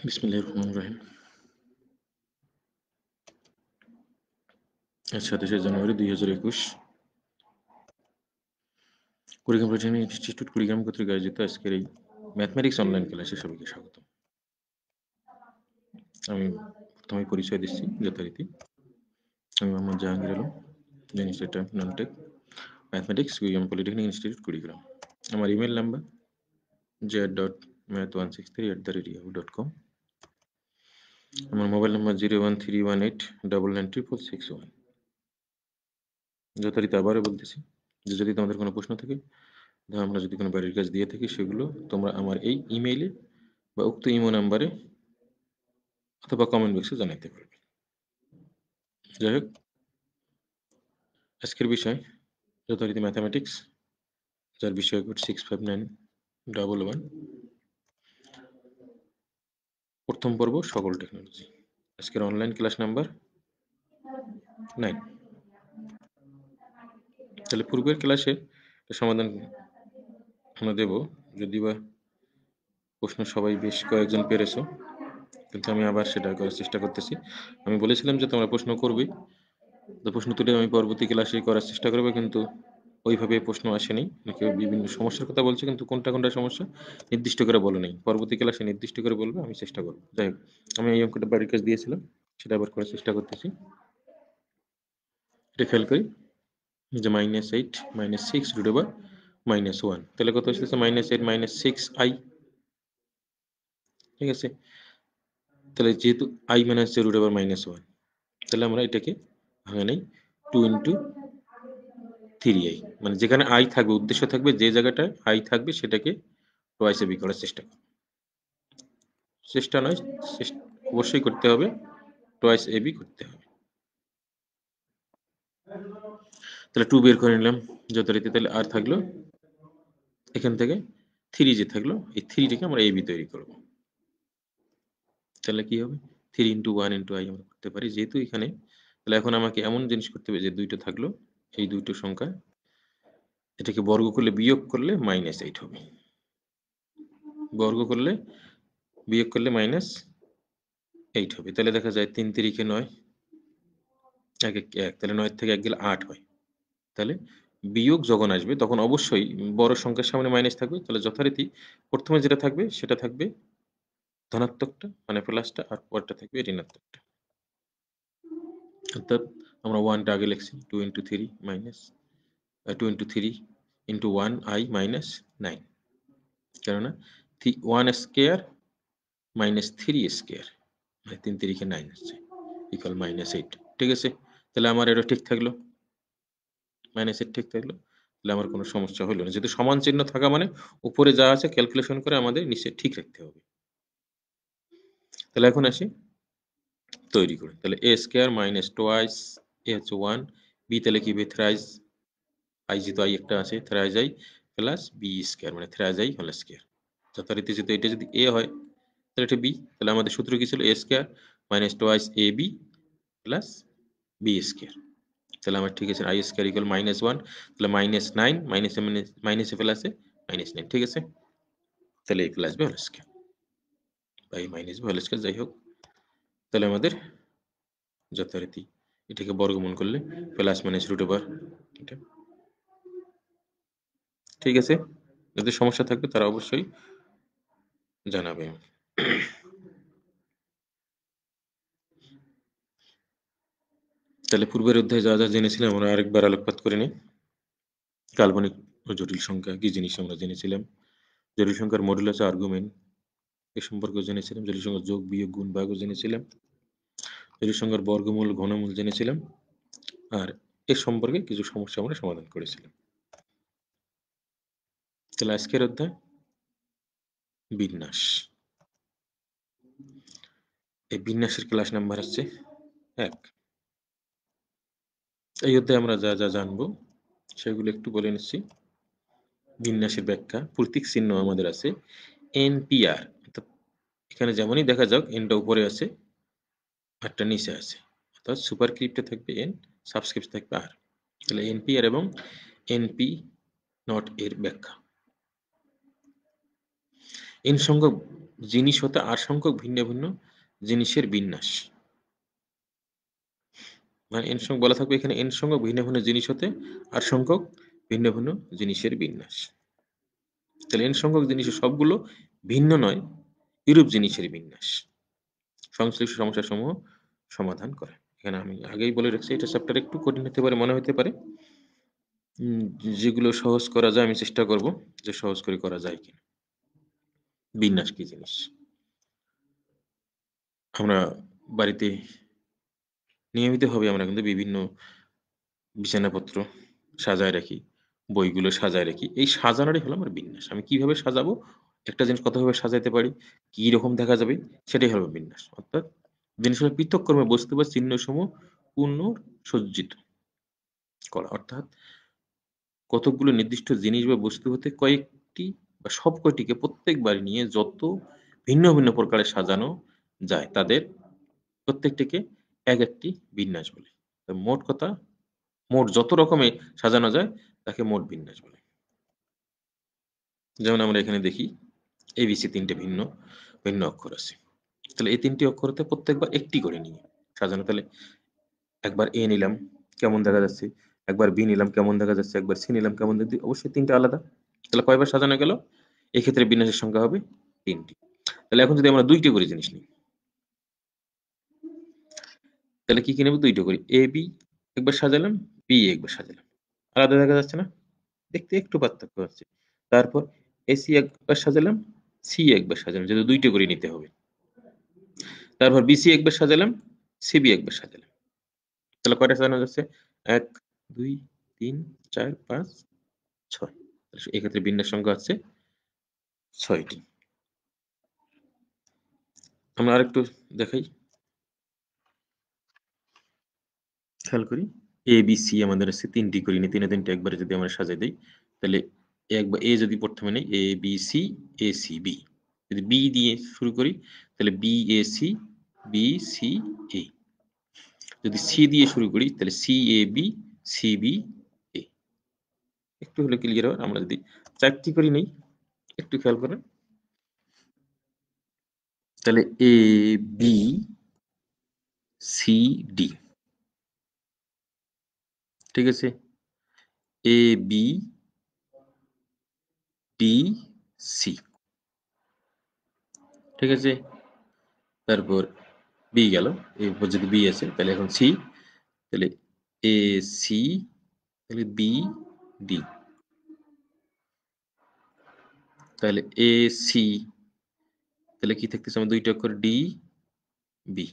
বিসমিল্লাহির রহমানির রহিম। আজ 27শে জানুয়ারি 2021 কুড়িগ্রাম পলিটেকনিক ইনস্টিটিউট কুড়িগ্রাম কর্তৃক আয়োজিত আজকের এই ম্যাথমেটিক্স অনলাইন ক্লাসে সবাইকে স্বাগত। আমি প্রথমে পরিচয় দিচ্ছি যথারীতি। আমি মোহাম্মদ জাহাঙ্গীর আলম, যিনি সেটা non-tech mathematics Kurigram polytechnic institute Kurigram. আমার ইমেল নাম্বার j.math163@yahoo.com। আমার মোবাইল নাম্বার 01318996661। যথারীতি আবারও বলতেছি যে যদি তোমাদের কোনো প্রশ্ন থাকে, আমরা যদি কোনো বাড়ির কাজ দিয়ে থাকি, সেগুলো তোমরা আমার এই ইমেইলে বা উক্ত ইমো নাম্বারে অথবা কমেন্ট বক্সে জানাতে পারবে। যাই হোক, আজকের বিষয় যথারীতি ম্যাথামেটিক্স, যার বিষয় কোড 659111, প্রথম পর্ব সকল টেকনোলজি। আজকের অনলাইন ক্লাস নাম্বার 9। তাহলে পূর্বের ক্লাসে সমাধান আমরা দেব, যদি বা প্রশ্ন সবাই বেশ কয়েকজন পেরেছো, কিন্তু আমি আবার সেটা করার চেষ্টা করতেছি। আমি বলেছিলাম যে তোমরা প্রশ্ন করবে, তো প্রশ্ন তুলে আমি পরবর্তী ক্লাসে করার চেষ্টা করবো, কিন্তু ওইভাবে প্রশ্ন আসেনি। কেউ বিভিন্ন সমস্যার কথা বলছে, কিন্তু কোনটা কোনটা সমস্যা নির্দিষ্ট করে বলে নেই। পরবর্তী ক্লাসে নির্দিষ্ট করে বলবো, আমি চেষ্টা করবো। যাই হোক, আমি এই অঙ্কটা বাড়ির কাজ দিয়েছিলাম, সেটা আবার করার চেষ্টা করতেছি। এটা খেয়াল করি যে -8 - 6 √(-1), তাহলে কত আসতেছে? -8 - 6i। ঠিক আছে, তাহলে যেহেতু i মানে হচ্ছে √(-1), তাহলে আমরা এটাকে ভাঙা নেই 2 × 3i, মানে যেখানে i থাকবে, উদ্দেশ্য থাকবে যে জায়গাটায় i থাকবে সেটাকে টুয়াইস এবি করার চেষ্টা করব। চেষ্টা নয়, অবশ্যই করতে হবে, টুয়াইস এবি করতে হবে। তাহলে 2 বের করে নিলাম যথারীতি। তাহলে আর থাকলো এখান থেকে 3 যে থাকলো, এই 3টাকে আমরা এবি তৈরি করব। তাহলে কি হবে? 3 × 1 × i আমরা করতে পারি যেহেতু এখানে। তাহলে এখন আমাকে এমন জিনিস করতে হবে যে দুইটা থাকলো, এই দুইটো সংখ্যা, এটাকে বর্গ করলে বিয়োগ করলে -8 হবে। বর্গ করলে বিয়োগ করলে -8 হবে। তাহলে দেখা যায় 3 × 3 = 9, 1 × 1, তাহলে 9 থেকে 1 গেলে 8 হয়। তাহলে বিয়োগ যখন আসবে তখন অবশ্যই বড় সংখ্যার সামনে মাইনাস থাকবে। তাহলে যথারীতি প্রথমে যেটা থাকবে সেটা থাকবে ধনাত্মকটা, মানে প্লাসটা, আর পরেরটা থাকবে ঋণাত্মকটা। অর্থাৎ আমরা 1টা আগে লিখছি, 2 × 3 2 × 3 × 1i -9, কেননা 1 স্কয়ার -3 স্কয়ার, মানে 3 × 3 = 9 হচ্ছে, ইকুয়াল -8। ঠিক আছে, তাহলে আমার এটা ঠিক থাকলো, -8 ঠিক থাকলো। তাহলে আমার কোনো সমস্যা হলো না, যেহেতু সমান চিহ্ন থাকা মানে উপরে যা আছে ক্যালকুলেশন করে আমাদের নিচে ঠিক রাখতে হবে। তাহলে এখন আসি তৈরি করে। তাহলে a square minus twice a হচ্ছে 1, b তাহলে কি হবে? থ্রাইস i, যেহেতু i একটা আছে, thrice i plus b square, মানে থ্রাইস i হোল স্কয়ার। যথারীতি যেহেতু এটা যদি a হয় তাহলে এটা b, তাহলে আমাদের সূত্র কি ছিল? a square minus twice ab plus b square. তাহলে আমার ঠিক আছে, i স্কয়ার ইকুয়াল -1, তাহলে -9, মাইনাসে প্লাসে -9। ঠিক আছে, তাহলে a plus b whole square by minus b whole square. যাই হোক, তাহলে আমাদের যথারীতি এটাকে বর্গমূল করলে প্লাস মাইনাস √(, এটা ঠিক আছে। যদি সমস্যা থাকবে তারা অবশ্যই জানাবে। তাহলে পূর্বের অধ্যায়ে যা যা জেনেছিলাম আমরা আরেকবার আলোকপাত করে নিই। কাল্পনিক ও জটিল সংখ্যা কি জিনিস আমরা জেনেছিলাম, জটিল সংখ্যার মডুলাস আর্গুমেন্ট এ সম্পর্কে জেনেছিলাম, জটিল সংখ্যার যোগ বিয়োগ গুণ ভাগও জেনেছিলাম, জটিল সংখ্যার বর্গমূল ঘনমূল জেনেছিলাম, আর এর সম্পর্কে কিছু সমস্যা আমরা সমাধান করেছিলাম। তাহলে আজকের অধ্যায় বিন্যাস। এই বিন্যাসের ক্লাস নাম্বার হচ্ছে 1। এই অধ্যায়ে আমরা যা যা জানবো সেগুলো একটু বলে নিচ্ছি। বিন্যাসের ব্যাখ্যা, প্রতীক চিহ্ন আমাদের আছে NPR, অর্থাৎ এখানে যেমনই দেখা যাক এনটা উপরে আছে আরটা নিচে আছে, অর্থাৎ সুপারস্ক্রিপ্টে থাকবে n, সাবস্ক্রিপ্টে থাকবে r। তাহলে এনপি আর এবং এনপি নট এর ব্যাখ্যা। এন সংখ্যক জিনিস হতে আর সংখ্যক ভিন্ন ভিন্ন জিনিসের বিন্যাস। মানে এন সংখ্যক বলা থাকবে এখানে এন সংখ্যক ভিন্ন ভিন্ন জিনিস হতে আর সংখ্যক ভিন্ন ভিন্ন জিনিসের বিন্যাস। তাহলে এন সংখ্যক জিনিসের সবগুলো ভিন্ন নয়, এরূপ জিনিসের বিন্যাস সংশ্লিষ্ট সমস্যা সমূহ সমাধান করে। এখানে আমি আগেই বলে রাখছি এটা চ্যাপ্টার একটু কঠিন হতে পারে, মনে হতে পারে। যেগুলো সহজ করা যায় আমি চেষ্টা করব যে সহজ করে করা যায় কিনা। বিন্যাস কি জিনিস? আমরা বাড়িতে নিয়মিতভাবে আমরা কিন্তু বিভিন্ন বিছানাপত্র সাজায় রাখি, বইগুলো সাজায় রাখি। এই সাজানোটাই হলো আমার বিন্যাস। আমি কিভাবে সাজাবো, একটা জিনিস কতভাবে সাজাতে পারি, কি রকম দেখা যাবে, সেটাই হলো বিন্যাস। অর্থাৎ জিনিসগুলো পৃথক ক্রমে বস্তু বা চিহ্নসমূহ পূর্ণ সজ্জিত করা। অর্থাৎ কতকগুলো নির্দিষ্ট জিনিস বা বস্তু হতে কয়েকটি বা সব কয়টিকে প্রত্যেকবার নিয়ে যত ভিন্ন ভিন্ন প্রকারে সাজানো যায় তাদের প্রত্যেকটিকে এক একটি বিন্যাস বলে। তো মোট কথা, মোট যত রকমে সাজানো যায় তাকে মোট বিন্যাস বলে। যেমন আমরা এখানে দেখি এবিসি তিনটে ভিন্ন ভিন্ন অক্ষর আছে। তাহলে এই তিনটি অক্ষরতে প্রত্যেকবার একটি করে নিয়ে সাজানো। তাহলে একবার এ নিলাম কেমন দেখা যাচ্ছে, একবার বি নিলাম কেমন দেখা যাচ্ছে, একবার সি নিলাম কেমন দেখা, অবশ্যই তিনটা আলাদা। তাহলে কয়বার সাজানো গেল? এক্ষেত্রে বিন্যাসের সংখ্যা হবে তিনটি। তাহলে এখন যদি আমরা দুইটি করে জিনিস নিই, তাহলে কি কি নেব? দুইটা করি। এ বি একবার সাজালাম, বি একবার সাজালাম, আলাদা দেখা যাচ্ছে না? দেখতে একটু পার্থক্য আছে। তারপর এসি একবার সাজালাম, সি একবার সাজালাম, যেহেতু দুইটা করে নিতে হবে। তারপর বিসি একবার সাজালাম, সিবি একবার সাজালাম। তাহলে কয়টা সাজানো যাচ্ছে? ১, ২, ৩, ৪, ৫, ৬। এক্ষেত্রে বিন্যাস সংখ্যা হচ্ছে ৬টি। আমরা আরেকটু দেখাই, খেয়াল করি। এ বি সি আমাদের আছে তিনটি করে নিই, তিনে তিনটে একবারে যদি আমরা সাজাই দিই, তাহলে একবার এ যদি প্রথমে নেই A B C A C B, যদি বি দিয়ে শুরু করি তাহলে B A C B C A, যদি সি দিয়ে শুরু করি তাহলে C A B C B A. একটু হলে ক্লিয়ার হয়। আমরা যদি চারটি করে নেই, একটু খেয়াল করেন, তাহলে এ বি সি ডি, ঠিক আছে, এ বি ডি সি, ঠিক আছে। তারপর বি গেল, এরপর যদি বি আছে তাহলে এখন সি, তাহলে এ সি, তাহলে বি ডি, তাহলে এ সি, তাহলে কি থাকতেছে আমার দুইটা অক্ষর ডি বি,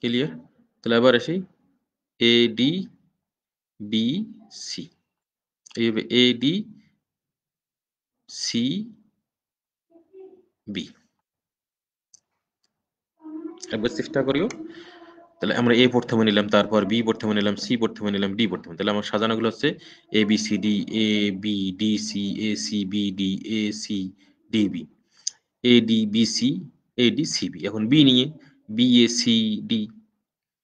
ক্লিয়ার। তাহলে আবার আসি এ ডি বি সি, এইভাবে এ ডি সি বি, একবার চেষ্টা করিও। তাহলে আমরা এ প্রথমে নিলাম, তারপর বি প্রথমে নিলাম, সি প্রথমে নিলাম, ডি প্রথমে। তাহলে আমার সাজানোগুলো হচ্ছে A B C D, A B D C, A C B D, A C D B, A D B C, A D C B. এখন বি নিয়ে B A C D,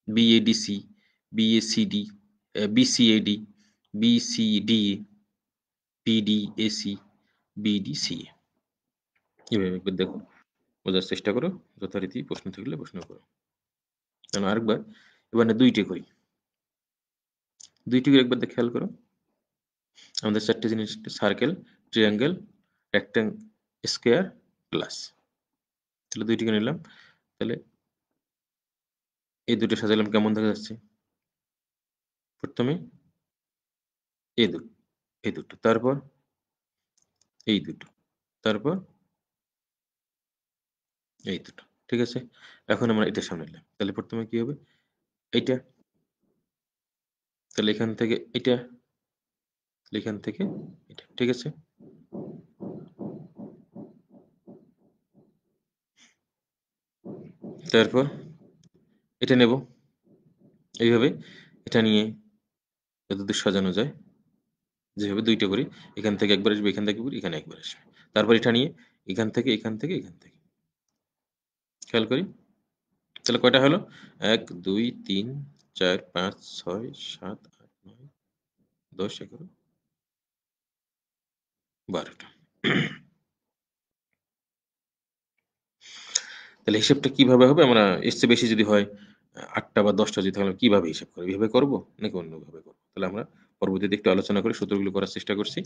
B A D C, B A C D, B C A D, B C D, B D A C, B D C A. এভাবে একবার দেখো, বোঝার চেষ্টা করো, যথারীতি প্রশ্ন থাকলে প্রশ্ন করো। তাহলে আরেকবার, এবার না দুইটি করি, দুইটি করে একবার খেয়াল করো। আমাদের চারটে জিনিস, সার্কেল, ট্রায়াঙ্গেল, রেক্ট্যাং, স্কোয়ার, প্লাস। তাহলে দুইটিকে নিলাম, তাহলে এই দুটো সাজালাম কেমন দেখা যাচ্ছে? প্রথমে এই দুটো, এই দুটো, তারপর এই দুটো, তারপর এই দুটো, ঠিক আছে। এখন আমরা এটা সামনে নিলাম, তাহলে প্রথমে কি হবে? এইটা, তাহলে এখান থেকে এটা, এখান থেকে এটা, ঠিক আছে। তারপর এটা নেব, এইভাবে এটা নিয়ে যতদূর সাজানো যায়, যেভাবে দুইটা করি, এখান থেকে একবার আসবে, এখান থেকে এখানে একবার আসবে, তারপর এটা নিয়ে এখান থেকে এখান থেকে এখান থেকে, খেয়াল করি। তাহলে কয়টা হলো? ১, ২, ৩, 4, 5, 6, 7, 8, 9, 10, 11, 12 টা। তাহলে হিসেবটা কিভাবে হবে? আমরা এর চেয়ে বেশি যদি হয় ৮ টা বা ১০ টা যদি হয় আমরা কিভাবে হিসাব করব? এভাবে করব নাকি অন্যভাবে করব? তাহলে আমরা পরবর্তীতে একটু আলোচনা করে সূত্রগুলো করার চেষ্টা করছি।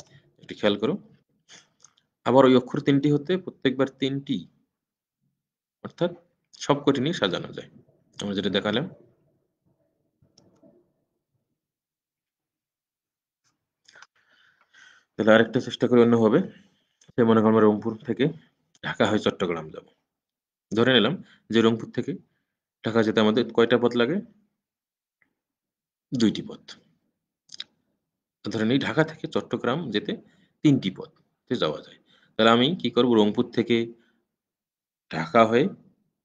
একটু খেয়াল করো। আবার ওই অক্ষর ৩ টি হতে প্রত্যেকবার ৩ টি অর্থাৎ সবকটি নিয়ে সাজানো যায়। আমরা যেটা দেখালাম। তাহলে আরেকটা চেষ্টা করি অন্যভাবে। যে মনে করো আমরা রংপুর থেকে ঢাকা হয়ে চট্টগ্রাম যাব। ধরে নিলাম যে রংপুর থেকে ঢাকা যেতে আমাদের কয়টা পথ লাগে? ২ টি পথ। ধরে নিই ঢাকা থেকে চট্টগ্রাম যেতে ৩ টি পথে যাওয়া যায়। তাহলে আমি কি করব রংপুর থেকে ঢাকা হয়ে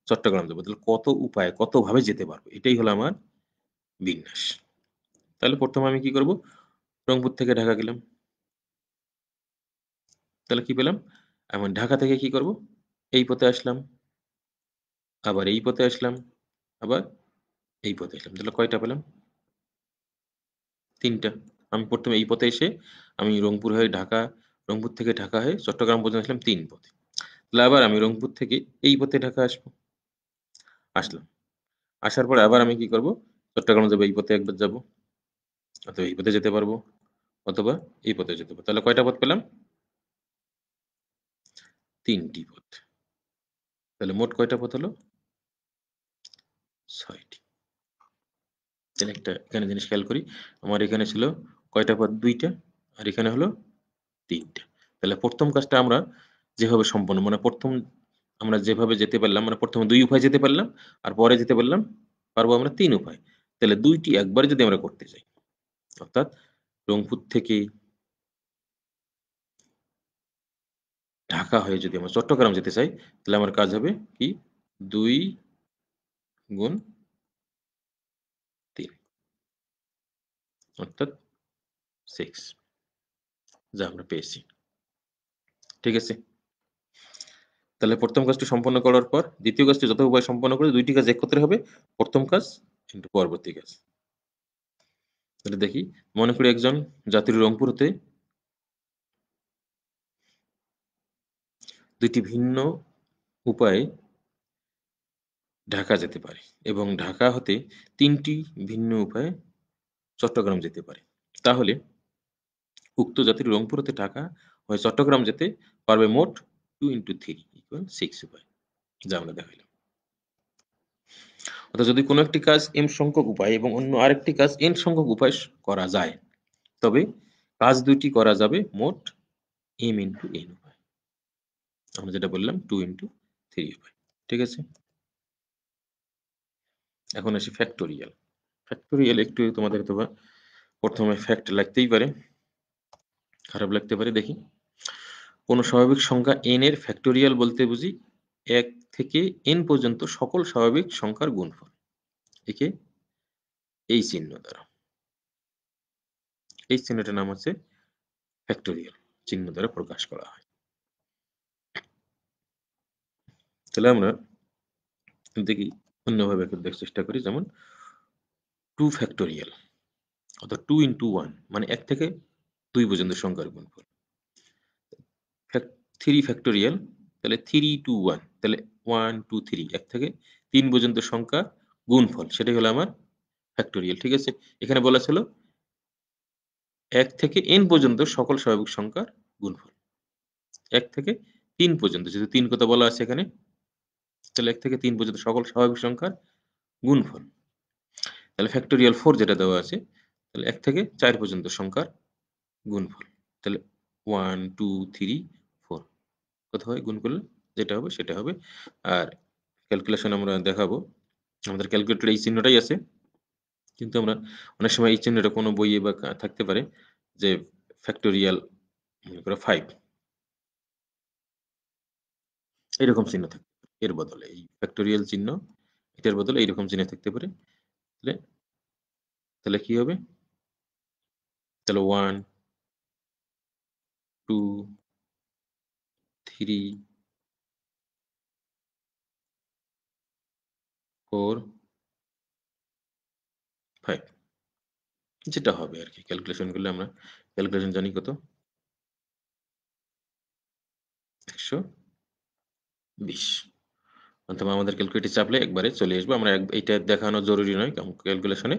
চট্টগ্রাম যাবো। তাহলে কত উপায়ে কতভাবে যেতে পারবো? এটাই হলো আমার বিন্যাস। তাহলে ১ম আমি কি করব? রংপুর থেকে ঢাকা গেলাম। তাহলে কি পেলাম? এখন ঢাকা থেকে কি করব? এই পথে আসলাম, আবার এই পথে আসলাম, আবার এই পথে আসলাম। তাহলে কয়টা পেলাম? ৩ টা। আমি ১ম এই পথে এসে আমি রংপুর থেকে ঢাকা হয়ে চট্টগ্রাম পর্যন্ত আসলাম ৩ পথে। তাহলে আবার আমি রংপুর থেকে এই পথে ঢাকা আসবো। আসলাম। আসার পরে আবার আমি কি করব? চট্টগ্রাম যাবো এই পথে একবার যাবো। অথবা এই পথে যেতে পারবো, অথবা এই পথে যেতে পারবো। তাহলে কয়টা পথ পেলাম? ৩ টি পথ। তাহলে মোট কয়টা পথ হলো? ৬ টি। তাহলে একটা এখানে জিনিস খেয়াল করি। আমার এখানে ছিল কয়টা পথ? ২ টা। আর এখানে হলো ৩ টা। তাহলে ১ম কাজটা আমরা যেভাবে সম্পন্ন মানে ১ম আমরা যেভাবে যেতে পারলাম মানে ১ম এ ২ উপায়ে যেতে পারলাম। আর পরে যেতে পারবো আমরা ৩ উপায়ে। তাহলে ২ টি একবারে যদি আমরা করতে যাই, অর্থাৎ রংপুর থেকে ঢাকা হয়ে যদি আমরা চট্টগ্রাম যেতে চাই, তাহলে আমার কাজ হবে কি? ২ গুণ ৩ অর্থাৎ 6 যা আমরা পেয়েছি। ঠিক আছে? তাহলে ১ম কাজটি সম্পন্ন করার পর ২য় কাজটি যত উপায়ে সম্পন্ন করে ২ টি কাজ একত্রে হবে। ১ম কাজ কিন্তু পরবর্তী কাজ। তাহলে দেখি, মনে করি একজন যাত্রী রংপুর হতে ২ টি ভিন্ন উপায়ে ঢাকা যেতে পারে এবং ঢাকা হতে ৩ টি ভিন্ন উপায়ে চট্টগ্রাম যেতে পারে। তাহলে উক্ত যাত্রী রংপুর হতে ঢাকা হয়ে চট্টগ্রাম যেতে পারবে মোট 2 3 6 উপায়। যা আমরা দেখাইলাম। অর্থাৎ যদি কোনো একটি কাজ m সংখ্যক উপায় এবং অন্য আরেকটি কাজ n সংখ্যক উপায়ে করা যায়, তবে কাজ ২ টি করা যাবে মোট m into n উপায়। আমরা যেটা বললাম 2 into 3 উপায়। ঠিক আছে? এখন আসি ফ্যাক্টোরিয়াল। ফ্যাক্টোরিয়াল একটু তোমাদের হয়তোবা ১ম এ ফ্যাক্ট লাগতেই পারে, খারাপ লাগতে পারে। দেখি। কোনো স্বাভাবিক সংখ্যা n এর ফ্যাক্টোরিয়াল বলতে বুঝি ১ থেকে n পর্যন্ত সকল স্বাভাবিক সংখ্যার গুণফল। একে এই চিহ্ন দ্বারা। এই চিহ্নটার নাম হচ্ছে ফ্যাক্টোরিয়াল চিহ্ন দ্বারা প্রকাশ করা হয়। তাহলে আমরা দেখি অন্যভাবে একটু দেখার চেষ্টা করি। যেমন 2 ফ্যাক্টোরিয়াল অর্থাৎ 2 into 1 মানে ১ থেকে ২ পর্যন্ত সংখ্যার গুণফল। 3 ফ্যাক্টোরিয়াল তাহলে 3 to 1 তাহলে 1 2 3 ১ থেকে ৩ পর্যন্ত সংখ্যা গুণফল। সেটাই হলো আমার ফ্যাক্টোরিয়াল। ঠিক আছে? এখানে বলা ছিল ১ থেকে n পর্যন্ত সকল স্বাভাবিক সংখ্যার গুণফল। ১ থেকে ৩ পর্যন্ত যেহেতু ৩ কথা বলা আছে এখানে, তাহলে ১ থেকে ৩ পর্যন্ত সকল স্বাভাবিক সংখ্যার গুণফল। তাহলে ফ্যাক্টোরিয়াল 4 যেটা দেওয়া আছে, তাহলে ১ থেকে ৪ পর্যন্ত সংখ্যার গুণফল। তাহলে 1 2 3 4 কত হয় গুণ করলে? যেটা হবে সেটা হবে। আর ক্যালকুলেশন আমরা দেখাবো। আমাদের ক্যালকুলেটরে এই চিহ্নটাই আছে। কিন্তু আমরা অনেক সময় এই চিহ্নটা কোনো বইয়ে বা থাকতে পারে যে ফ্যাক্টোরিয়াল মনে করো ৫ এরকম চিহ্ন থাকতে পারে। এর বদলে এই ফ্যাক্টোরিয়াল চিহ্ন এটার বদলে এইরকম চিহ্ন থাকতে পারে। তাহলে তাহলে কি হবে? তাহলে 1 2 3 4 5 যেটা হবে আর কি ক্যালকুলেশন করলে আমরা ক্যালকুলেশন জানি কত 120 অথবা আমাদের ক্যালকুলেটর চাপলে একবারে চলে আসবে আমরা এটা দেখানো জরুরি নয় ক্যালকুলেশনে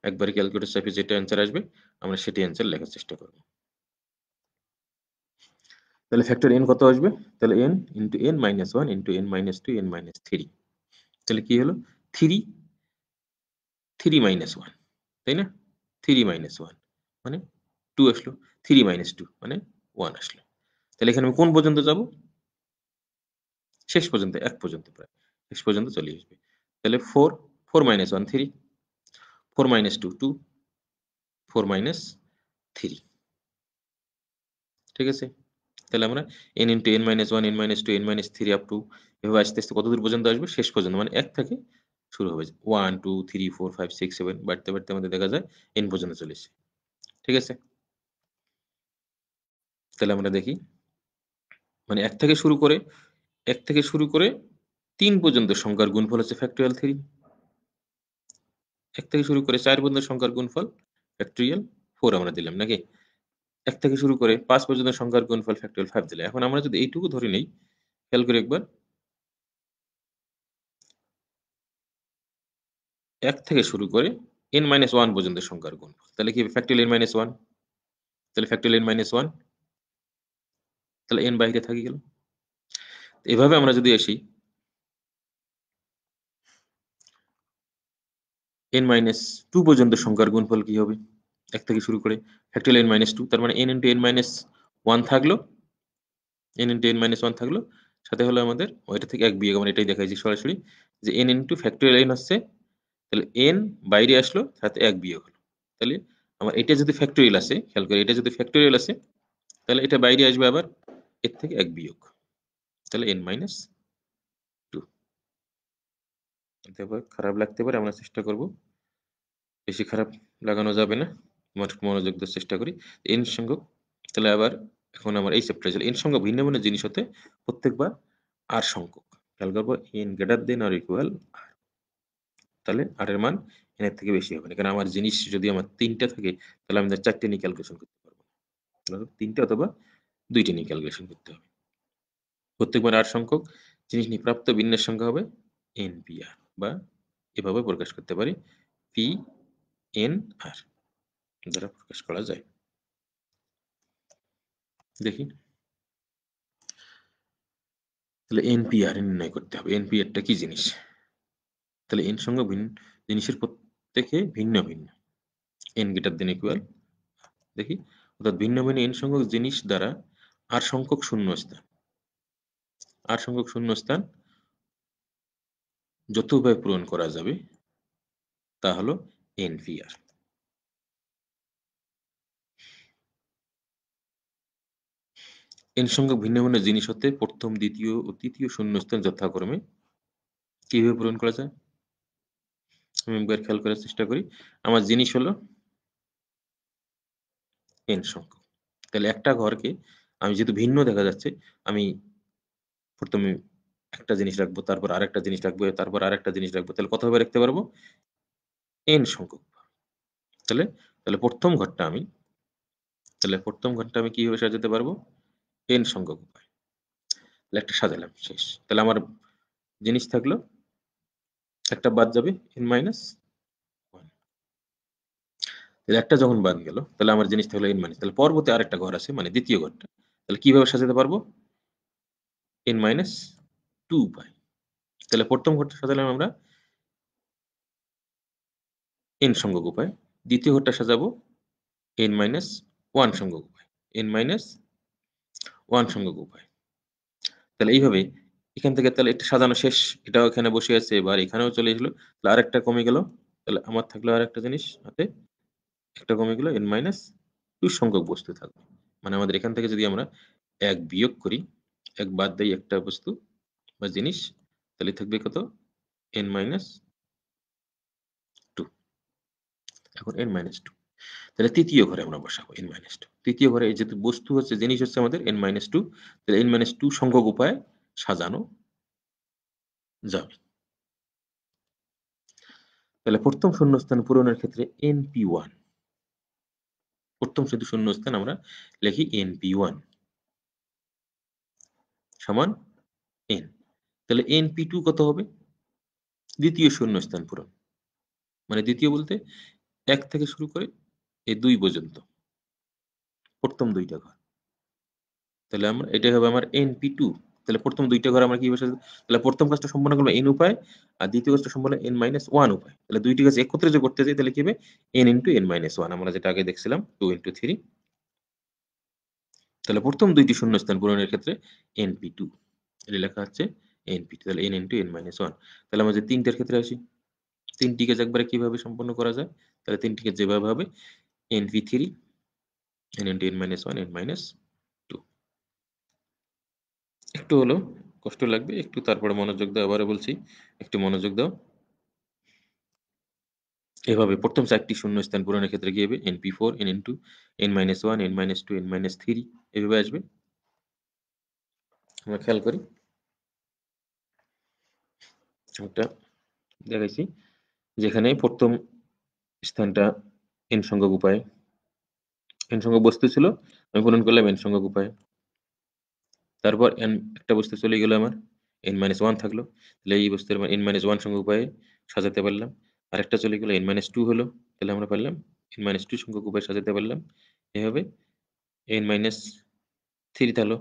একবারে ক্যালকুলেটর চাপে যেটা অ্যান্সার আসবে আমরা সেটি অ্যান্সার লেখার চেষ্টা করব তাহলে ফ্যাক্টর n কত আসবে তাহলে n into n minus 1 into n minus 2 n minus 3 তাহলে কি হলো 3 মাইনাস 1 তাই না 3 মাইনাস 1 মানে 2 আসলো 3 মাইনাস 2 মানে 1 আসলো তাহলে এখানে আমি কোন পর্যন্ত যাব শেষ পর্যন্ত এক পর্যন্ত প্রায় শেষ পর্যন্ত চলে আসবে তাহলে 4 মাইনাস 1 3 4 মাইনাস 2 2 4 মাইনাস 3 ঠিক আছে তাহলে আমরা n into n minus 1 n minus 2 n minus 3 up to এভাবে আস্তে আস্তে কত দূর পর্যন্ত আসবে শেষ পর্যন্ত মানে 1 থেকে শুরু হবে 1 2 3 4 5 6 7 বাড়তে বাড়তে আমাদের দেখা যায় n পর্যন্ত চলে এসেছে ঠিক আছে তাহলে আমরা দেখি মানে 1 থেকে শুরু করে 3 পর্যন্ত সংখ্যার গুণফল হচ্ছে ফ্যাক্টরিয়াল 3 1 থেকে শুরু করে 4 পর্যন্ত সংখ্যার গুণফল ফ্যাক্টরিয়াল 4 আমরা দিলাম নাকি 1 থেকে শুরু করে 5 পর্যন্ত সংখ্যার গুণফল ফ্যাক্টরিয়াল 5 দিলাম এখন আমরা যদি এইটুকু ধরে নেই খেয়াল করে একবার 1 থেকে শুরু করে n-1 পর্যন্ত সংখ্যার গুণফল তাহলে কি ফ্যাক্টরিয়াল n-1 তাহলে ফ্যাক্টরিয়াল n-1 তাহলে n বাইরে থাকে গেল এভাবে আমরা যদি আসি n-2 পর্যন্ত সংখ্যার গুণফল কি হবে 1 থেকে শুরু করে ফ্যাক্টরিয়াল n-2 তার মানে n into n-1 থাকলো n into n-1 থাকলো সাথে হলো আমাদের ওইটা থেকে 1 বিয়োগ আমরা এটাই দেখাইছি সরাসরি যে n into ফ্যাক্টরিয়াল n হচ্ছে তাহলে n বাইরে আসলো সাথে 1 বিয়োগ হলো তাহলে আমার এটা যদি ফ্যাক্টরিয়াল আসে খেয়াল করে এটা যদি ফ্যাক্টরিয়াল আসে তাহলে এটা বাইরে আসবে আবার এর থেকে 1 বিয়োগ তাহলে n-2 এটা খারাপ লাগতে পারে আমরা চেষ্টা করব বেশি খারাপ লাগানো যাবে না মনোযোগ দেওয়ার চেষ্টা করি n সংখ্যক তাহলে আবার এখন আমার এই চ্যাপ্টারে চলে n সংখ্যক ভিন্ন ভিন্ন জিনিস হতে প্রত্যেকবার r সংখ্যক খেয়াল করবো n greater than or equal তাহলে r এর মান n এর থেকে বেশি হবে না কারণ আমার জিনিস যদি আমার 3টা থাকে তাহলে আমি 4টে নিয়ে ক্যালকুলেশন করতে পারবো তাহলে 3টে অথবা 2টে নিয়ে ক্যালকুলেশন করতে হবে প্রত্যেকবার r সংখ্যক জিনিস নিয়ে প্রাপ্ত বিন্যাস সংখ্যা হবে npr বা এভাবে প্রকাশ করতে পারি pnr দ্বারা প্রকাশ করা যায় দেখি তাহলে এনপিআর নির্ণয় করতে হবে এনপিআরটা কি জিনিস তাহলে এন সংখ্যক জিনিসের প্রত্যেকে ভিন্ন ভিন্ন এন গ্রেটার দেন ইকুয়াল দেখি অর্থাৎ ভিন্ন ভিন্ন এন সংখ্যক জিনিস দ্বারা আর সংখ্যক শূন্যস্থান যত উপায় পূরণ করা যাবে তা হলো এনপিআর এন সংখ্যক ভিন্ন ভিন্ন জিনিস হতে প্রথম দ্বিতীয় ও তৃতীয় শূন্যস্থান যথাক্রমে কিভাবে পূরণ করা যায় আমি একবার খেয়াল করার চেষ্টা করি আমার জিনিস হলো এন সংখ্যক তাহলে একটা ঘরকে আমি যেহেতু ভিন্ন দেখা যাচ্ছে আমি প্রথমে একটা জিনিস রাখবো তারপর আরেকটা জিনিস রাখবো তারপর আরেকটা জিনিস রাখবো তাহলে কত ভাবে রাখতে পারবো এন সংখ্যক তাহলে তাহলে প্রথম ঘরটা আমি কিভাবে সাজাতে পারবো এন সংখ্যক উপায় তাহলে একটা সাজালাম শেষ তাহলে আমার জিনিস থাকলো একটা বাদ যাবে n-1 তাহলে একটা যখন বাদ গেল তাহলে আমার জিনিস থাকলো n- তাহলে পরবর্তী আরেকটা ঘর আছে মানে দ্বিতীয় ঘরটা তাহলে কিভাবে সাজাতে পারবো n-2 উপায় তাহলে প্রথম ঘরটা সাজালাম আমরা n সংখ্যক উপায় দ্বিতীয় ঘরটা সাজাবো n-1 সংখ্যক উপায় n-1 সংখ্যক উপায় তাহলে এইভাবে এখান থেকে তাহলে এটা সাজানো শেষ এটাও এখানে বসে আছে এবার এখানেও চলে এসলো তাহলে আরেকটা কমে গেল তাহলে আমার থাকলো আরেকটা জিনিস হাতে একটা কমে গেল n-2 সংখ্যক বস্তু থাকবে মানে আমাদের এখান থেকে যদি আমরা 1 বিয়োগ করি 1 বাদ দেই একটা বস্তু বা জিনিস তাহলে থাকবে কত n-2 এখন n-2 তাহলে তৃতীয় ঘরে আমরা বসাবো n-2 তৃতীয় ঘরে এই যেহেতু বস্তু হচ্ছে জিনিস হচ্ছে আমাদের n-2 তাহলে n-2 সংখ্যক উপায়ে সাজানো যাবে তাহলে প্রথম শূন্যস্থান পূরণের ক্ষেত্রে np1, প্রথম শুধু শূন্যস্থান আমরা লিখি np1 সমান n। তাহলে np2 কত হবে? দ্বিতীয় শূন্যস্থান পূরণ, মানে দ্বিতীয় বলতে 1 থেকে শুরু করে এই 2 পর্যন্ত প্রথম দুইটা ঘর। তাহলে আমরা এটাই হবে আমার np2। তাহলে প্রথম দুইটা ঘর আমরা কিভাবে সাজাবো? তাহলে প্রথম কাজটা সম্পন্ন করবো n উপায়, আর দ্বিতীয় কাজটা সম্পন্ন n-1 উপায়। তাহলে দুইটি কাজ একত্রে যে করতে যাই তাহলে কি হবে? n into n-1, আমরা যেটা আগে দেখছিলাম 2 into 3। তাহলে প্রথম দুইটি শূন্যস্থান পূরণের ক্ষেত্রে np2, এটা লেখা হচ্ছে np2, তাহলে n into n-1। তাহলে আমরা যে তিনটার ক্ষেত্রে আসি, তিনটি কাজ একবারে কিভাবে সম্পন্ন করা যায়? তাহলে তিনটি কাজ যেভাবে হবে np3, n into n-1, n-2। একটু হলেও কষ্ট লাগবে, একটু তারপরে মনোযোগ দাও, আবারও বলছি একটু মনোযোগ দাও। এভাবে প্রথম 4 টি শূন্যস্থান পূরণের ক্ষেত্রে কি হবে? np4, n into n-1, n-2, n-3 এভাবে আসবে। আমরা খেয়াল করি, একটা দেখাইছি যেখানে প্রথম স্থানটা n সংখ্যক উপায়ে, n সংখ্যক বস্তু ছিল, আমি পূরণ করলাম n সংখ্যক উপায়ে। তারপর একটা বস্তু চলে গেল আমার, n-1 থাকলো, তাহলে এই বস্তুর n-1 সংখ্যক উপায়ে সাজাতে পারলাম। আরেকটা চলে গেল n-2 হলো, তাহলে আমরা পারলাম n-2 সংখ্যক উপায়ে সাজাতে পারলাম। এভাবে n-3 থাকলো,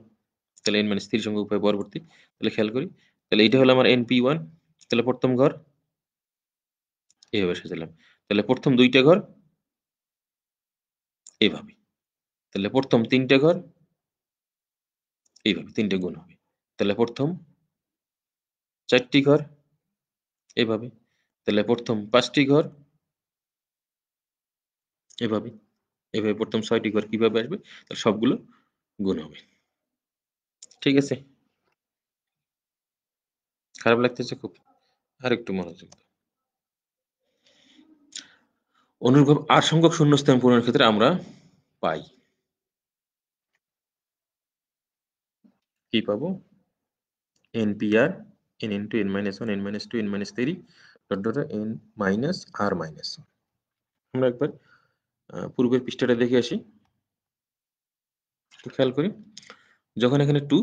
তাহলে n-3 সংখ্যক উপায়ে পরবর্তী। তাহলে খেয়াল করি, তাহলে এটা হলো আমার np1, তাহলে প্রথম ঘর এভাবে সাজালাম। তাহলে প্রথম দুইটা ঘর এভাবে, তাহলে প্রথম তিনটা ঘর এইভাবে, তিনটে গুণ হবে। তাহলে প্রথম 4 টি ঘর এভাবে, তাহলে প্রথম 5 টি ঘর এভাবে, এভাবে প্রথম 6 টি ঘর কিভাবে আসবে? তাহলে সবগুলো গুণ হবে। ঠিক আছে? খারাপ লাগতেছে খুব? আরেকটু মনোযোগ দাও। অনুরূপ 8 সংখ্যক শূন্যস্থান পূরণের ক্ষেত্রে আমরা পাই, কি পাবো? npr, n into n-1, n-2, n-3 dot dot n minus r minus. আমরা একবার পূর্বের পৃষ্ঠাটা দেখে আসি, একটু খেয়াল করি। যখন এখানে 2,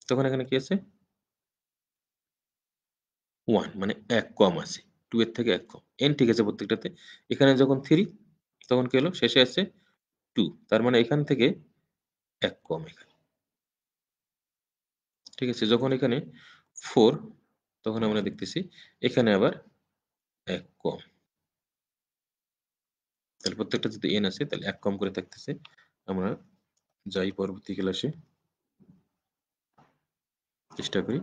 তখন এখানে কি আছে? 1, মানে 1 কম আছে। 2 এর থেকে 1 কম। n ঠিক আছে প্রত্যেকটাতে। এখানে যখন 3, তখন কি হলো? শেষে আছে 2, তার মানে এখান থেকে 1 কম এখানে। ঠিক আছে? যখন এখানে 4, তখন আমরা দেখতেছি এখানে আবার 1 কম। তাহলে প্রত্যেকটা যদি n আছে তাহলে 1 কম করে থাকতেছে। আমরা যাই পরবর্তী ক্লাসে চেষ্টা করি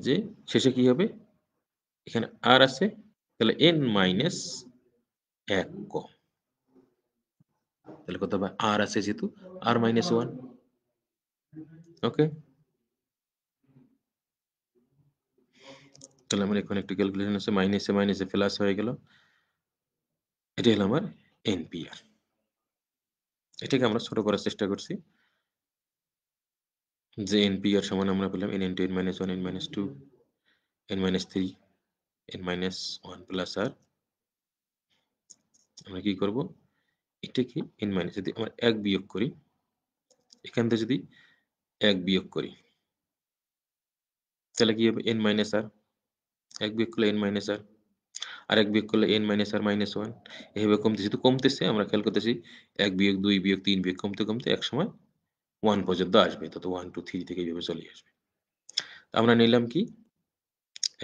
যে শেষে কি হবে? এখানে r আছে, তাহলে n মাইনাস 1 কম। তাহলে কত হবে? r আছে যেহেতু r মাইনাস 1। ওকে? তাহলে আমার এখানে একটু ক্যালকুলেশন আছে, মাইনাসে মাইনাসে প্লাস হয়ে গেল। এটাই হলো আমার npr। এটাকে আমরা ছোট করার চেষ্টা করছি, যে npr সমান আমরা পেলাম n into n-1, n-2, n-3, n-1 plus r। আমরা কি করব? এটাকে n মাইনাস, যদি আমরা 1 বিয়োগ করি, এখান থেকে যদি 1 বিয়োগ করি, তাহলে কি হবে? n minus r। 1 বিয়োগ করলে n মাইনাস r, আর 1 বিয়োগ করলে n মাইনাস r মাইনাস 1। এভাবে কমতেছে, যেহেতু কমতেছে আমরা খেয়াল করতেছি 1 বিয়োগ 2 বিয়োগ 3 বিয়োগ কমতে কমতে একসময় 1 পর্যন্ত আসবে। তত 1 2 3 থেকে এইভাবে চলে আসবে। আমরা নিলাম কি?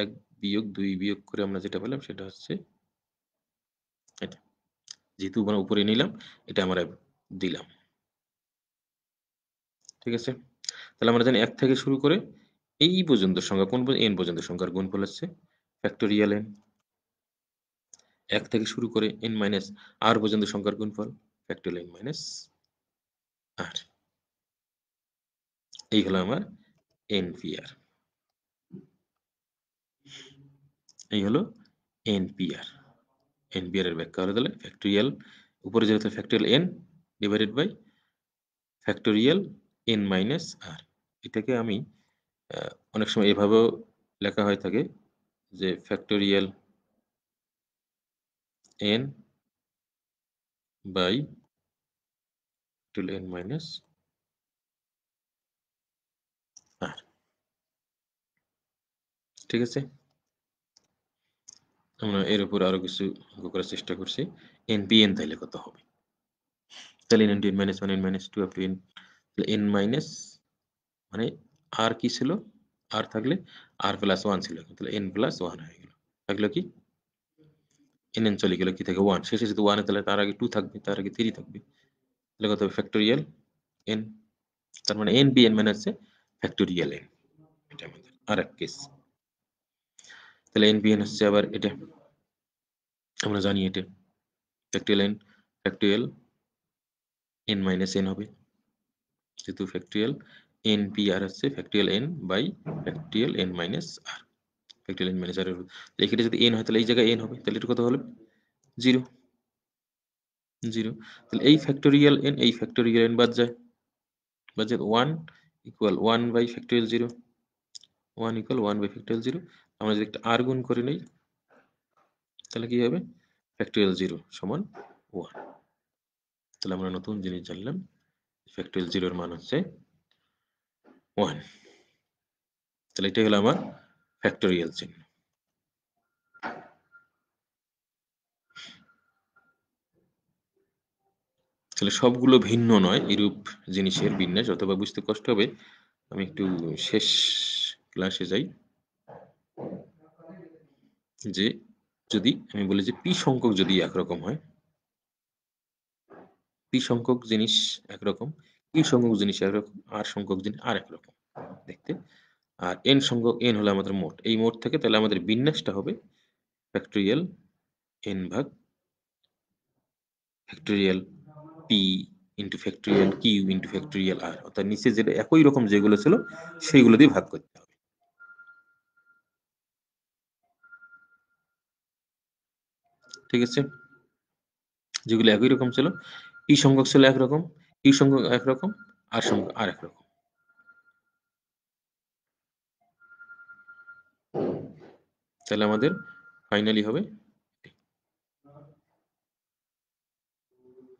1 বিয়োগ 2 বিয়োগ করে আমরা যেটা পেলাম সেটা হচ্ছে এটা। যেহেতু আমরা উপরে নিলাম, এটা আমরা দিলাম। ঠিক আছে? তাহলে আমরা জানি 1 থেকে শুরু করে এই পর্যন্ত সংখ্যা, কোন n পর্যন্ত সংখ্যার গুণফল হচ্ছে ফ্যাক্টোরিয়াল n। 1 থেকে শুরু করে n মাইনাস r পর্যন্ত সংখ্যার গুণফল ফ্যাক্টোরিয়াল n মাইনাস r। এই হলো আমার npr। এই হলো npr। npr এর ব্যাখ্যা হলো তাহলে ফ্যাক্টোরিয়াল, উপরে যেটা factorial n divided by factorial n minus r। এটাকে আমি অনেক সময় এভাবেও লেখা হয়ে থাকে যে factorial n by n minus r। ঠিক আছে, আমরা এর উপর আরো কিছু অঙ্ক করার চেষ্টা করছি। npn তাহলে কত হবে? তাহলে n into n minus 1 n minus 2 up to n, তাহলে n মাইনাস মানে r কি ছিল? r থাকলে r প্লাস 1 ছিল, তাহলে n প্লাস 1 হয়ে গেল। থাকলো কি? nn চলে গেল কি থেকে 1, শেষে যেহেতু 1 তাহলে তার আগে 2 থাকবে, তার আগে 3 থাকবে, তাহলে কত হবে? Factorial n। তার মানে npn মানে হচ্ছে ফ্যাক্টোরিয়াল n। এটা আমাদের আরেক কেস। তাহলে npn হচ্ছে আবার এটা, আমরা জানি এটা factorial n, factorial n minus n হবে, যেহেতু ফ্যাক্টোরিয়াল npr হচ্ছে factorial n by factorial n minus r। Factorial n minus r এর এখানে যদি n হয় তাহলে এই জায়গায় n হবে, তাহলে এটা কত হলো? 0 0। তাহলে এই ফ্যাক্টোরিয়াল n এই ফ্যাক্টোরিয়াল n বাদ যায়, 1 equal 1 by factorial 0, 1 equal 1 by factorial 0। আমরা যদি একটা r গুণ করে নেই তাহলে কি হবে? ফ্যাক্টোরিয়াল 0 সমান 1। তাহলে আমরা নতুন জিনিস জানলাম, ফ্যাক্টোরিয়াল 0 এর মান হচ্ছে 1। তাহলে এটাই হলো আমার ফ্যাক্টোরিয়াল চিহ্ন। তাহলে সবগুলো ভিন্ন নয় এরূপ জিনিসের বিন্যাস, অথবা বুঝতে কষ্ট হবে। আমি একটু শেষ ক্লাসে যাই। যে যদি আমি বলি যে p সংখ্যক যদি একরকম হয়, p সংখ্যক জিনিস একরকম, q সংখ্যক জিনিস একরকম, r সংখ্যক জিনিস আর একরকম দেখতে, আর n সংখ্যক, n হলো আমাদের মোট, এই মোট থেকে তাহলে আমাদের বিন্যাসটা হবে ফ্যাক্টোরিয়াল n ভাগ factorial p into factorial q into factorial r, অর্থাৎ নিচে যেটা একই রকম যেগুলো ছিল সেইগুলো দিয়ে ভাগ করতে হবে। ঠিক আছে, যেগুলো একই রকম ছিল, p সংখ্যক ছিল একরকম, q সংখ্যক একরকম, r সংখ্যক আর একরকম। তাহলে আমাদের ফাইনালি হবে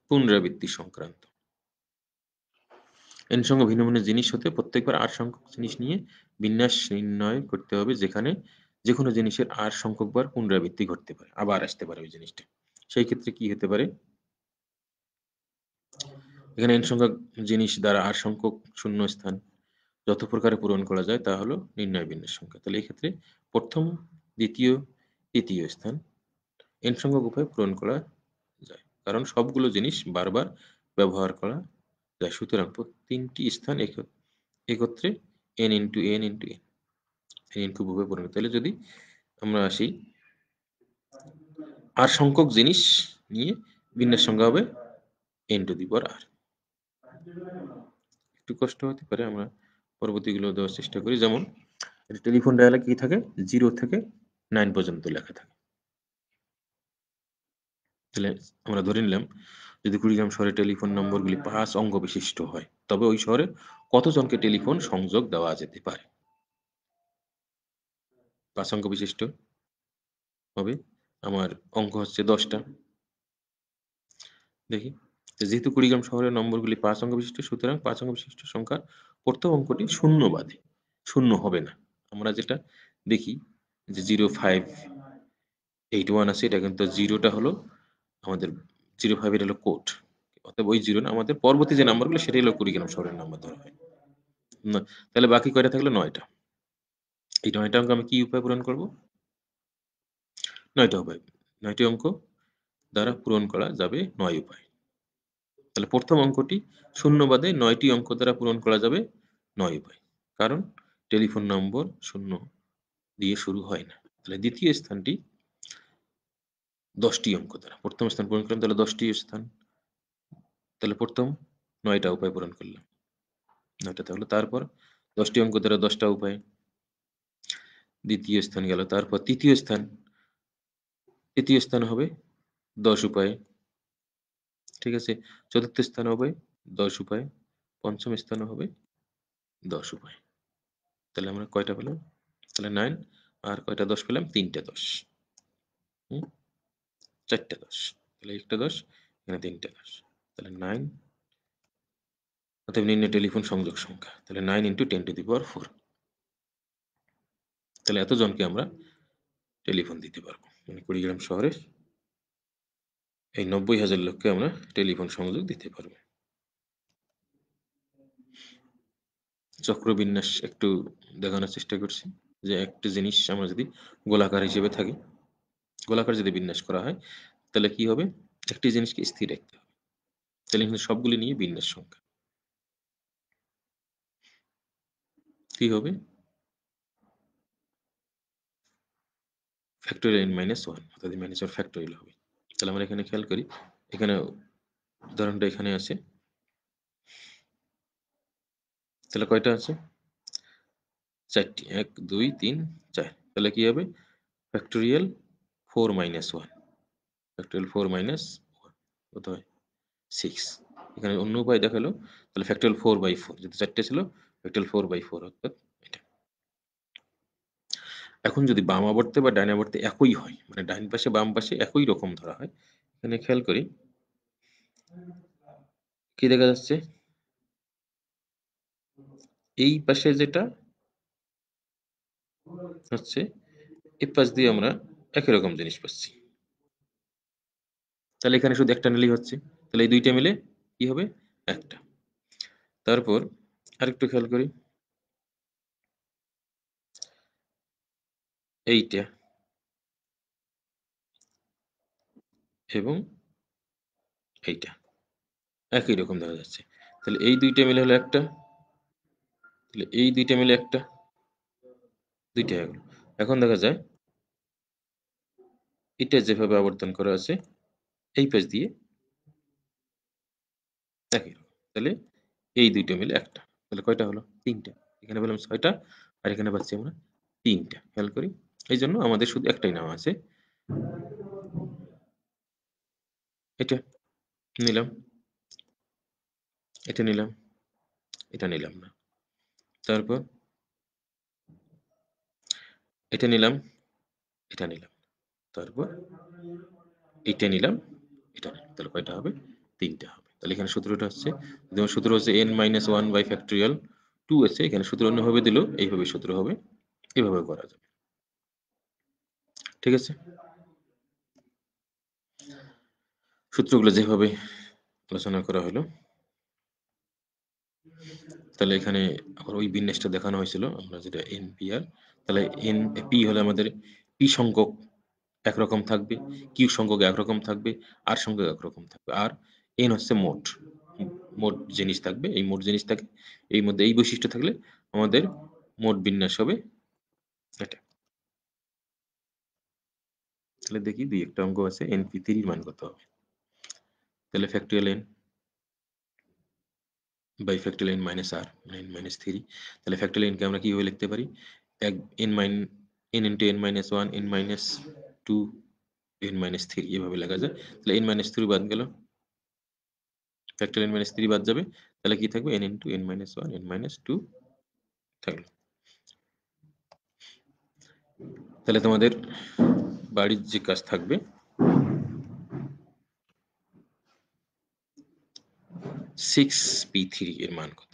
পুনরাবৃত্তি সংক্রান্ত। n সংখ্যক ভিন্ন ভিন্ন জিনিস হতে প্রত্যেকবার r সংখ্যক জিনিস নিয়ে বিন্যাস নির্ণয় করতে হবে, যেখানে যে কোনো জিনিসের r সংখ্যকবার পুনরাবৃত্তি ঘটতে পারে, আবার আসতে পারে ওই জিনিসটা। সেই ক্ষেত্রে কি হতে পারে? এখানে n সংখ্যক জিনিস দ্বারা r সংখ্যক শূন্য স্থান যত প্রকারে পূরণ করা যায় তা হলো নির্ণয় বিন্যাস সংখ্যা। তাহলে এই ক্ষেত্রে প্রথম, দ্বিতীয়, তৃতীয় স্থান n সংখ্যক উপায়ে পূরণ করা যায়, কারণ সবগুলো জিনিস বারবার ব্যবহার করা যায়। সুতরাং তিনটি স্থান একত্রে n into n into n, n cube উপায়ে পূরণ। তাহলে যদি আমরা আসি r সংখ্যক জিনিস নিয়ে বিন্যাস সংখ্যা হবে n to the power r। একটু কষ্ট হতে পারে, আমরা পরবর্তীগুলো দেওয়ার চেষ্টা করি। যেমন টেলিফোন ডায়ালে কি থাকে? 0 থেকে 9 পর্যন্ত লেখা থাকে। তাহলে আমরা ধরে নিলাম যদি কুড়িগ্রাম শহরে টেলিফোন নম্বরগুলি 5 অঙ্ক বিশিষ্ট হয়, তবে ওই শহরে কতজনকে টেলিফোন সংযোগ দেওয়া যেতে পারে? 5 অঙ্ক বিশিষ্ট হবে, আমার অঙ্ক হচ্ছে 10টা। দেখি, যেহেতু কুড়িগ্রাম শহরের নম্বরগুলি 5 অঙ্ক বিশিষ্ট, সুতরাং 5 অঙ্ক বিশিষ্ট সংখ্যার প্রথম অঙ্কটি শূন্য বাদে, শূন্য হবে না। আমরা যেটা দেখি যে 0581 আছে, এটা কিন্তু 0টা হলো আমাদের 05 এর হলো কোড, অতএব ওই 0 না, আমাদের পরবর্তী যে নাম্বারগুলো সেটাই হলো কুড়িগ্রাম শহরের নাম্বার ধরা হয় না। তাহলে বাকি কয়টা থাকলো? 9টা। এই 9টা অঙ্ক আমি কি উপায়ে পূরণ করব? 9টা উপায়, 9টি অঙ্ক দ্বারা পূরণ করা যাবে 9 উপায়। তাহলে প্রথম অঙ্কটি শূন্য বাদে 9টি অঙ্ক দ্বারা পূরণ করা যাবে 9 উপায়, কারণ টেলিফোন নম্বর শূন্য দিয়ে শুরু হয় না। তাহলে দ্বিতীয় স্থানটি 10টি অঙ্ক দ্বারা, প্রথম স্থান পূরণ করলাম, তাহলে 10টি স্থান, তাহলে প্রথম 9টা উপায় পূরণ করলাম, 9টা থাকলো। তারপর 10টি অঙ্ক দ্বারা 10টা উপায়, দ্বিতীয় স্থান গেল। তারপর তৃতীয় স্থান হবে 10 উপায়, ঠিক আছে। চতুর্থ স্থান হবে 10 উপায়, পঞ্চম স্থান হবে 10 উপায়। তাহলে আমরা কয়টা পেলাম? তাহলে 9 আর কয়টা 10 পেলাম? 3টে 10, 4টে 10, তাহলে একটা 10, এখানে 3টে 10, তাহলে 9। অতএব নির্ণয় টেলিফোন সংযোগ সংখ্যা, তাহলে 9 × 10⁴। তাহলে এতজনকে আমরা টেলিফোন দিতে পারবো, মানে কুড়িগ্রাম শহরের এই 90,000 লোককে আমরা টেলিফোন সংযোগ দিতে পারবো। চক্রবিন্যাস একটু দেখানোর চেষ্টা করছি, যে একটা জিনিস আমরা যদি গোলাকার হিসেবে থাকি, গোলাকার যদি বিন্যাস করা হয় তাহলে কি হবে? একটি জিনিসকে স্থির রাখতে হবে, তাহলে এখানে সবগুলি নিয়ে বিন্যাস সংখ্যা কি হবে? ফ্যাক্টোরিয়াল n - 1, অর্থাৎ -1 ফ্যাক্টোরিয়াল হবে। তাহলে আমরা এখানে খেয়াল করি, এখানে উদাহরণটা এখানে আছে, তাহলে কয়টা আছে? 4টি, 1 2 3 4, তাহলে কি হবে? ফ্যাক্টোরিয়াল 4 - 1, ফ্যাক্টোরিয়াল 4 - 1 কত হয়? 6। এখানে অন্য উপায় দেখালো, তাহলে ফ্যাক্টোরিয়াল 4/4, যেহেতু 4টে ছিল, ফ্যাক্টোরিয়াল 4/4 অর্থাৎ এটা। এখন যদি বাম আবর্তে বা ডান আবর্তে একই হয়, মানে ডান পাশে বাম পাশে একই রকম ধরা হয়, এখানে খেয়াল করি কি দেখা যাচ্ছে? এই পাশে যেটা হচ্ছে, এই পাশ দিয়ে আমরা একই রকম জিনিস পাচ্ছি, তাহলে এখানে শুধু একটা নিলেই হচ্ছে, তাহলে এই দুইটা মিলে কি হবে? একটা। তারপর আরেকটু খেয়াল করি, এইটা এবং এইটা একই রকম দেখা যাচ্ছে, তাহলে এই দুইটা মিলে হলো একটা, তাহলে এই দুইটা মিলে একটা, দুইটা হয়ে গেল। এখন দেখা যায় এটা যেভাবে আবর্তন করা আছে এই পাশ দিয়ে একই রকম, তাহলে এই দুইটা মিলে একটা, তাহলে কয়টা হলো? 3টা। এখানে বললাম 6টা, আর এখানে পাচ্ছি আমরা 3টা। খেয়াল করি, এই জন্য আমাদের শুধু একটাই নাম আছে, এটা নিলাম, এটা নিলাম, এটা নিলাম না। তারপর এটা নিলাম, এটা নিলাম, তারপর এটা নিলাম, এটা নিলাম, তাহলে কয়টা হবে? 3টা হবে। তাহলে এখানে সূত্রটা হচ্ছে, যেমন সূত্র হচ্ছে n - 1/2 2 আছে, এখানে সূত্র অন্যভাবে দিলেও এইভাবে সূত্র হবে, এভাবে করা যাবে। ঠিক আছে, সূত্রগুলো যেভাবে আলোচনা করা হলো, তাহলে এখানে আবার ওই বিন্যাসটা দেখানো হয়েছিল, আমরা যেটা NPR, তাহলে p হলে আমাদের p সংখ্যক একরকম থাকবে, q সংখ্যক একরকম থাকবে, r সংখ্যক একরকম থাকবে, আর n হচ্ছে মোট, মোট জিনিস থাকবে, এই মোট জিনিস থাকে, এই মধ্যে এই বৈশিষ্ট্য থাকলে আমাদের মোট বিন্যাস হবে এটা। তাহলে দেখি দুই একটা অঙ্ক আছে, np3 এর মান কত হবে? তাহলে factorial n by factorial n - r, n - 3, তাহলে ফ্যাক্টোরিয়াল n কে আমরা কিভাবে লিখতে পারি? এক n n × n - 1, n - 2, n - 3 এভাবে লেখা যায়। তাহলে n - 3 বাদ গেল, ফ্যাক্টোরিয়াল n - 3 বাদ যাবে, তাহলে কি থাকবে? n × n - 1, n - 2 থাকলো। তাহলে তোমাদের বাড়ির যে কাজ থাকবে, 6p3 এর মান কত?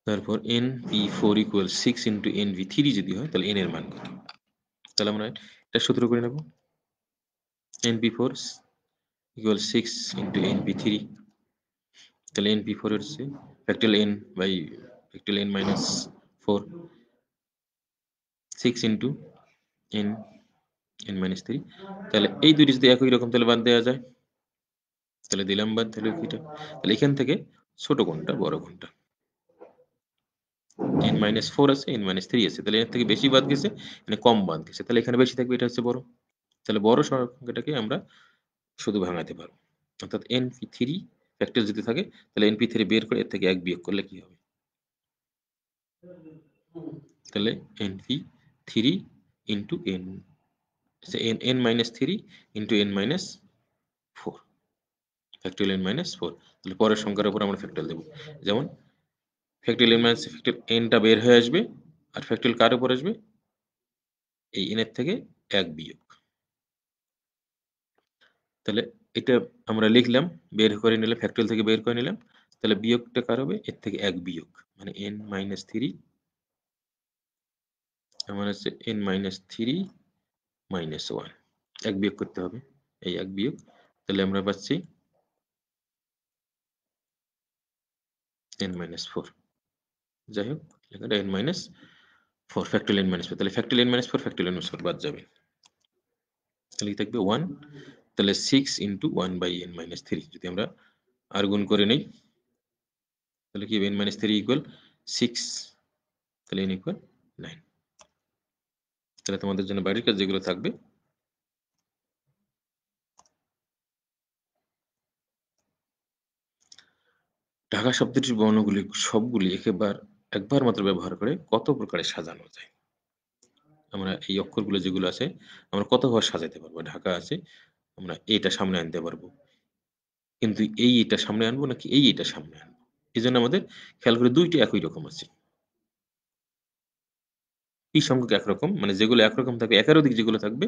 তারপর np4 = 6 × nv3 যদি হয়, তাহলে n এর মান কত? তাহলে আমরা এটা সূত্র করে নেব, np4 = 6 × np3, তাহলে np4 হচ্ছে factorial n by factorial n - 4, 6 × n n - 3, তাহলে এই দুইটি যদি একই রকম তাহলে বাদ দেওয়া যায়, তাহলে দিলাম বাদ, তাহলে এটা, তাহলে এখান থেকে ছোট কোনটা বড় কোনটা? n - 4 আছে, n - 3 আছে, তাহলে এর থেকে বেশি বাদ গেছে, মানে কম বাদ গেছে, তাহলে এখানে বেশি থাকবে, এটা হচ্ছে বড়, তাহলে বড় সংখ্যাটাকে আমরা শুধু ভাঙাতে পারবো, অর্থাৎ np3 ফ্যাক্টর যদি থাকে, তাহলে np3 বের করে এর থেকে 1 বিয়োগ করলে কি হবে? তাহলে np3 × n, n - 3 × n - 4, factorial n - 4, তাহলে পরের সংখ্যার উপর আমরা ফ্যাক্টর দেব, যেমন factorial n minus factorial n টা বের হয়ে আসবে আর ফ্যাক্টরিয়াল কার উপর আসবে? এই n এর থেকে 1 বিয়োগ। তাহলে এটা আমরা লিখলাম, বের করে নিলাম, ফ্যাক্টরিয়াল থেকে বের করে নিলাম। তাহলে বিয়োগটা কার হবে? এর থেকে 1 বিয়োগ। মানে n মাইনাস 3 আমার হচ্ছে n মাইনাস 3 মাইনাস 1। 1 বিয়োগ করতে হবে। এই 1 বিয়োগ। তাহলে আমরা পাচ্ছি n মাইনাস 4। যাই হোক, লেখাটা n minus 4 factorial n minus 4। তাহলে factorial n minus 4 factorial n minus 4 বাদ যাবে। তাহলে কি থাকবে 1। তাহলে 6 ইন্টু 1 বাই n মাইনাস 3 যদি আমরা আর গুণ করে নেই তাহলে কি হবে? n minus 3 equal 6। তাহলে n ইকুয়াল 9। তাহলে তোমাদের জন্য বাড়ির কাজ যেগুলো থাকবে, ঢাকা শব্দটির বর্ণগুলি সবগুলি একবার মাত্র ব্যবহার করে কত প্রকারে সাজানো যায়? আমরা এই অক্ষরগুলো যেগুলো আছে আমরা কতভাবে সাজাতে পারবো? ঢাকা আছে, আমরা এটা সামনে আনতে পারবো, কিন্তু এটা সামনে আনবো নাকি এটা সামনে আনবো? এই জন্য আমাদের খেয়াল করে দুইটা একই রকম আছে। পি সংখ্যক একরকম, মানে যেগুলো একরকম থাকবে, একাধিক যেগুলো থাকবে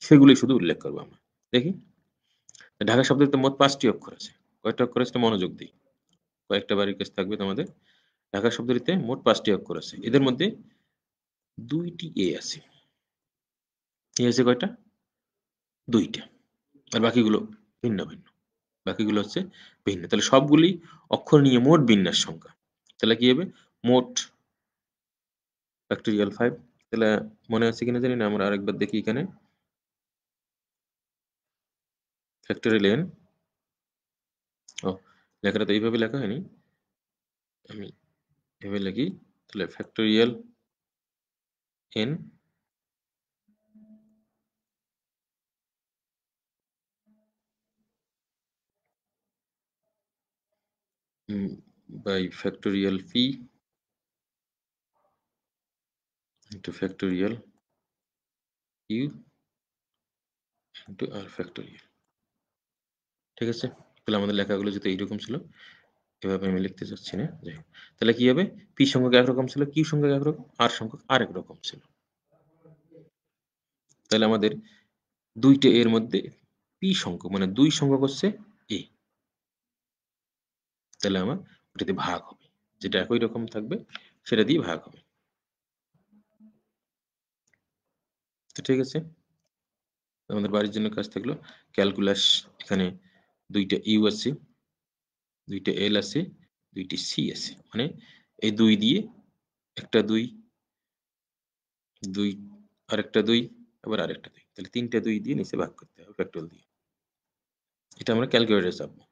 সেগুলোই শুধু উল্লেখ করবো আমরা। দেখি, ঢাকা শব্দটিতে মোট 5টি অক্ষর আছে। কয়টা অক্ষর আছে? মনোযোগ দিই। কয়েকটা বাড়ির কাজ থাকবে তোমাদের। ঢাকা শব্দটিতে মোট 5টি অক্ষর আছে। এদের মধ্যে 2টি এ আছে। এ আছে কয়টা? 2টা। আর বাকিগুলো ভিন্ন ভিন্ন। বাকিগুলো হচ্ছে ভিন্ন। তাহলে সবগুলি অক্ষর নিয়ে মোট বিন্যাস সংখ্যা। তাহলে কি হবে? মোট ফ্যাক্টরিয়াল 5। তাহলে মনে আছে কিনা জানি না, আমরা আরেকবার দেখি এখানে। ফ্যাক্টরিয়াল n, ও লেখাটা তো এইভাবে লেখা হয়নি, আমি এভাবে লিখি। তাহলে factorial n by factorial p into factorial q into r factorial। ঠিক আছে? তাহলে আমাদের লেখাগুলো যদি এইরকম ছিল, এভাবে আমি লিখতে চাচ্ছি না। যাই হোক, তাহলে কি হবে? p সংখ্যক একরকম ছিল, q সংখ্যক একরকম, r সংখ্যক আরেক রকম ছিল। তাহলে আমাদের 2টা এর মধ্যে p সংখ্যক মানে 2 সংখ্যক হচ্ছে a। তাহলে আমার ওটাতে ভাগ হবে, যেটা একই রকম থাকবে সেটা দিয়ে ভাগ হবে। তো ঠিক আছে, আমাদের বাড়ির জন্য কাজ থাকলো ক্যালকুলাস। এখানে 2টা ইউ আছে, 2টা এল আছে, 2টি সি আছে। মানে এই 2 দিয়ে একটা 2, 2 আরেকটা 2, আবার আরেকটা 2। তাহলে 3টা 2 দিয়ে নিচে ভাগ করতে হবে ফ্যাক্টরিয়াল দিয়ে। এটা আমরা ক্যালকুলেটরে চাপবো।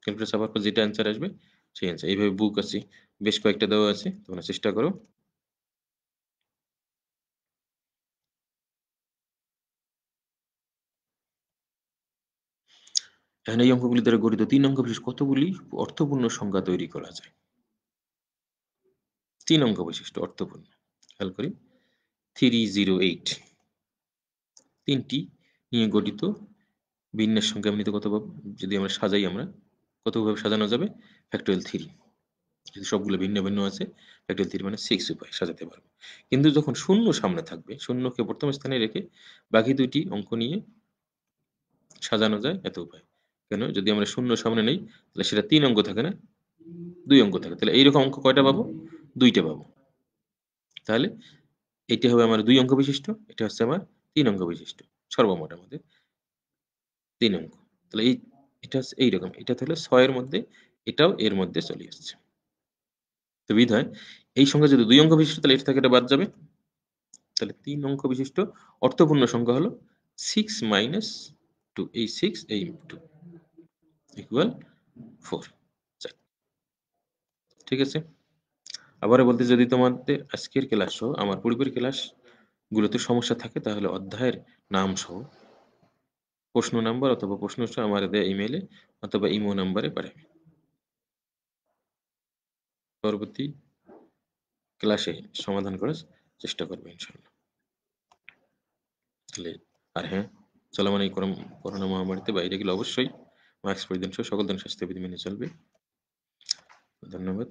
ক্যালকুলেটর চাপার পর যেটা অ্যান্সার আসবে সেই অ্যান্সার। এইভাবে বুক আছে, বেশ কয়েকটা দেওয়া আছে, তোমরা চেষ্টা করো। এখানে এই অঙ্কগুলি দ্বারা গঠিত 3 অঙ্ক বিশিষ্ট কতগুলি অর্থপূর্ণ সংখ্যা তৈরি করা যায়? 3 অঙ্ক বিশিষ্ট অর্থপূর্ণ। খেয়াল করি, 308 3টি নিয়ে গঠিত বিন্যাস সংখ্যা এমনিতে কত পাবো? যদি আমরা সাজাই, আমরা কতভাবে সাজানো যাবে? ফ্যাক্টরিয়াল 3। যদি সবগুলো ভিন্ন ভিন্ন আছে, ফ্যাক্টরিয়াল 3 মানে 6 উপায় সাজাতে পারবো। কিন্তু যখন শূন্য সামনে থাকবে, শূন্যকে প্রথম স্থানে রেখে বাকি 2টি অঙ্ক নিয়ে সাজানো যায় এত উপায়। কেন? যদি আমরা শূন্য সামনে নেই তাহলে সেটা 3 অঙ্ক থাকে না, 2 অঙ্ক থাকে। তাহলে এইরকম অঙ্ক কয়টা পাবো? 2টা পাবো। তাহলে এটা হবে আমার 2 অঙ্ক বিশিষ্ট, এটা হচ্ছে আমার 3 অঙ্ক বিশিষ্ট। সর্বমোট আমাদের 3 অঙ্ক। তাহলে এটা হচ্ছে এইরকম। এটা তাহলে 6 এর মধ্যে, এটাও এর মধ্যে চলে আসছে। তো বিধায় এই সংখ্যা যদি 2 অঙ্ক বিশিষ্ট তাহলে এটা থেকে এটা বাদ যাবে। তাহলে 3 অঙ্ক বিশিষ্ট অর্থপূর্ণ সংখ্যা হলো 6 মাইনাস 2। এই 6 এই 2 ইকুয়াল 4। ঠিক আছে? আবারও বলতে, যদি তোমাদের আজকের ক্লাস সহ আমার পূর্বের ক্লাস গুলোতে সমস্যা থাকে তাহলে অধ্যায়ের নাম সহ প্রশ্ন নাম্বার অথবা প্রশ্ন সহ আমার দেয়া ইমেইলে অথবা ইমো নাম্বারে পাঠাবে। পরবর্তী ক্লাসে সমাধান করার চেষ্টা করবে ইনশাআল্লাহ। তাহলে আর হ্যাঁ, চলমান এই করোনা মহামারীতে বাইরে গেলে অবশ্যই মাস্ক পরিধান সহ সকল ধরনের স্বাস্থ্যবিধি মেনে চলবে। ধন্যবাদ।